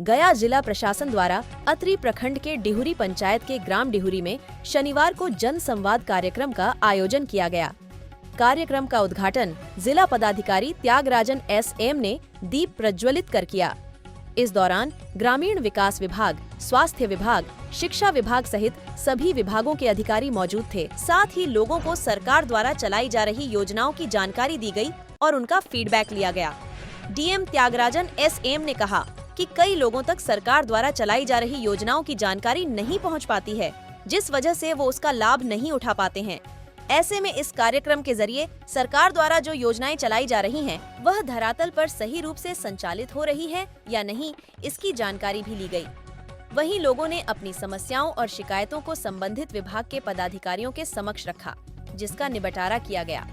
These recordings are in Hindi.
गया जिला प्रशासन द्वारा अतरी प्रखंड के डिहुरी पंचायत के ग्राम डिहुरी में शनिवार को जन संवाद कार्यक्रम का आयोजन किया गया। कार्यक्रम का उद्घाटन जिला पदाधिकारी त्यागराजन एस.एम. ने दीप प्रज्वलित कर किया। इस दौरान ग्रामीण विकास विभाग, स्वास्थ्य विभाग, शिक्षा विभाग सहित सभी विभागों के अधिकारी मौजूद थे। साथ ही लोगों को सरकार द्वारा चलाई जा रही योजनाओं की जानकारी दी गई और उनका फीडबैक लिया गया। DM Tyagarajan SM. ने कहा कि कई लोगों तक सरकार द्वारा चलाई जा रही योजनाओं की जानकारी नहीं पहुंच पाती है, जिस वजह से वो उसका लाभ नहीं उठा पाते हैं। ऐसे में इस कार्यक्रम के जरिए सरकार द्वारा जो योजनाएं चलाई जा रही हैं, वह धरातल पर सही रूप से संचालित हो रही है या नहीं, इसकी जानकारी भी ली गई। वहीं लोगों ने अपनी समस्याओं और शिकायतों को संबंधित विभाग के पदाधिकारियों के समक्ष रखा, जिसका निबटारा किया गया।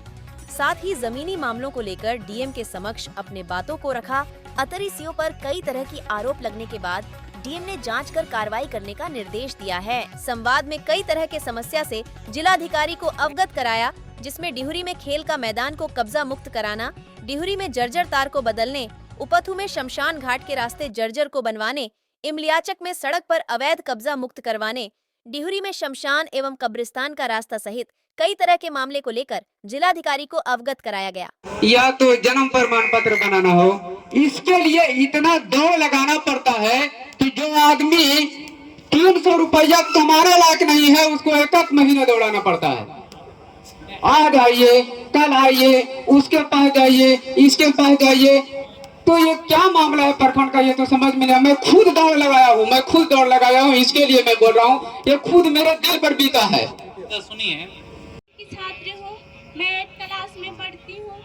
साथ ही जमीनी मामलों को लेकर डीएम के समक्ष अपने बातों को रखा। अतरी सीओ पर कई तरह की आरोप लगने के बाद डीएम ने जांच कर कार्रवाई करने का निर्देश दिया है। संवाद में कई तरह के समस्या से जिलाधिकारी को अवगत कराया, जिसमें डिहुरी में खेल का मैदान को कब्जा मुक्त कराना, डिहुरी में जर्जर तार को बदलने, उपथू में शमशान घाट के रास्ते जर्जर को बनवाने, इमलियाचक में सड़क पर अवैध कब्जा मुक्त करवाने, डिहुरी में शमशान एवं कब्रिस्तान का रास्ता सहित कई तरह के मामले को लेकर जिलाधिकारी को अवगत कराया गया। या तो जन्म प्रमाण पत्र बनाना हो, इसके लिए इतना दौड़ लगाना पड़ता है कि जो आदमी 300 रुपया कमाने लायक नहीं है, उसको एक महीना दौड़ाना पड़ता है। आज आइए, कल आइए, उसके पास जाइए, इसके पास जाइए। तो ये क्या मामला है प्रखंड का, ये तो समझ में नहीं। मैं खुद दौड़ लगाया हूँ, इसके लिए मैं बोल रहा हूँ। ये खुद मेरे दिल पर बीता है। तो सुनिए, छात्र हूँ, मैं 8 क्लास में पढ़ती हूँ।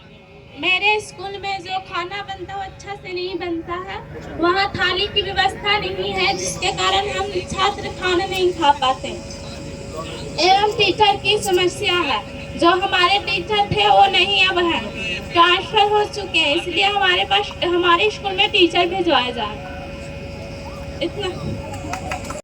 मेरे स्कूल में जो खाना बनता है वो अच्छा से नहीं बनता है। वहाँ थाली की व्यवस्था नहीं है, जिसके कारण हम छात्र खाना नहीं खा पाते। एवं टीचर की समस्या है, जो हमारे टीचर थे वो नहीं अब हैं, ट्रांसफर हो चुके हैं, इसलिए हमारे स्कूल में टीचर भिजवाए जाए। इतना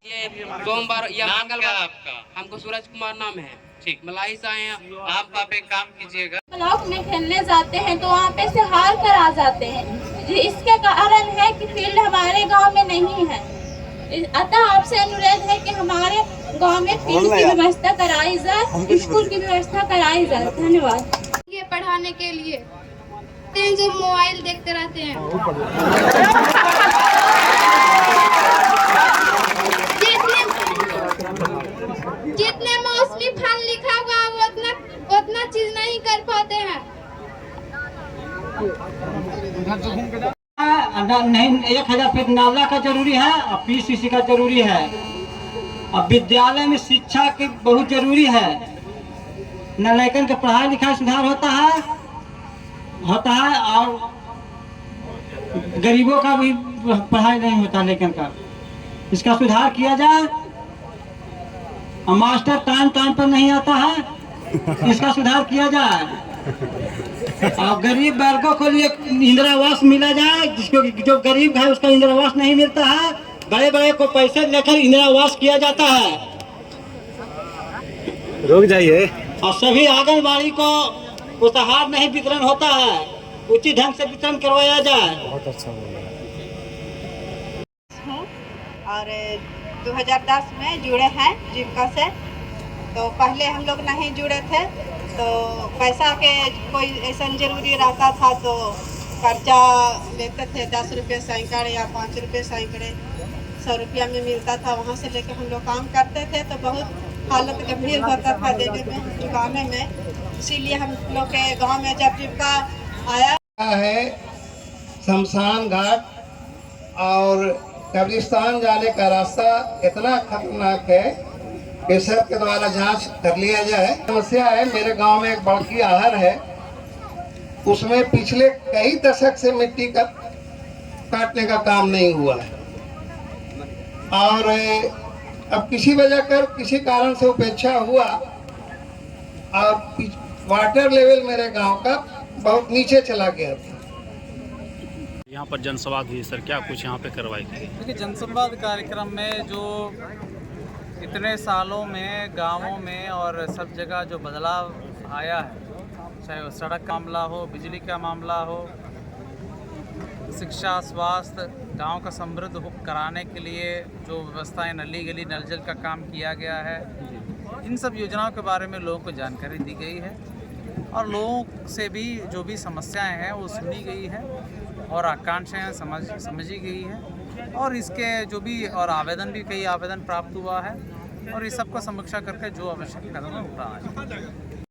ये सोमवार या मंगलवार आपका? हमको सूरज कुमार नाम है। ठीक, मलाई से आए हैं। आप एक काम कीजिएगा, ब्लॉक में खेलने जाते हैं तो वहाँ पे से हार कर आ जाते हैं। इसके कारण है कि फील्ड हमारे गांव में नहीं है। अतः आपसे अनुरोध है कि हमारे गांव में फील्ड की व्यवस्था कराई जाए, स्कूल की व्यवस्था कराई जाए। धन्यवाद। ये पढ़ाने के लिए जो मोबाइल देखते रहते हैं, जितने मौसमी फल लिखा हुआ वो उतना चीज नहीं कर पाते हैं। नहीं, 1000 फीट नाला का जरूरी है और पीसीसी का जरूरी है। अब विद्यालय में शिक्षा की बहुत जरूरी है। नालायकन का पढ़ाई लिखाई सुधार होता है और गरीबों का भी पढ़ाई नहीं होता लेकिन का, इसका सुधार किया जाए। और मास्टर टाइम पर नहीं आता है, इसका सुधार किया जाए। और गरीब वर्गों को लिए इंदिरा आवास मिला जाए, जिसको जो गरीब है उसका इंदिरा आवास नहीं मिलता है। बड़े बड़े को पैसे लेकर इंदिरा आवास किया जाता है। रुक जाइए। और सभी आंगनबाड़ी को उपहार नहीं वितरण होता है, उचित ढंग से वितरण करवाया जाए। बहुत अच्छा और 2010 में जुड़े हैं जीविका से। तो पहले हम लोग नहीं जुड़े थे, तो पैसा के कोई ऐसा जरूरी रहता था तो कर्जा लेते थे। 10 रुपये सैकड़े या 5 रुपये सैकड़े, 100 रुपया में मिलता था। वहाँ से लेकर हम लोग काम करते थे, तो बहुत हालत गंभीर होता था देने में, चुकाने में। इसीलिए हम लोग के गांव में जब जीविका आया है, शमशान घाट और कब्रिस्तान जाने का रास्ता इतना खतरनाक है कि सबके द्वारा जांच कर लिया जाए। समस्या है, मेरे गांव में एक बड़की आहर है, उसमें पिछले कई दशक से मिट्टी का काटने का काम नहीं हुआ है। और अब किसी कारण से उपेक्षा हुआ और वाटर लेवल मेरे गांव का बहुत नीचे चला गया था। यहाँ पर जनसंवाद हुई सर, क्या कुछ यहाँ पे कार्रवाई की? देखिए, जनसंवाद कार्यक्रम में जो इतने सालों में गांवों में और सब जगह जो बदलाव आया है, चाहे वो सड़क का मामला हो, बिजली का मामला हो, शिक्षा, स्वास्थ्य, गांव का समृद्ध कराने के लिए जो व्यवस्थाएं, नली गली नल जल का काम किया गया है, इन सब योजनाओं के बारे में लोगों को जानकारी दी गई है और लोगों से भी जो भी समस्याएं हैं वो सुनी गई है और आकांक्षाएं समझी गई है और इसके जो भी और आवेदन भी कई आवेदन प्राप्त हुआ है और इस सब को समीक्षा करके जो आवश्यक कदम उठाना है।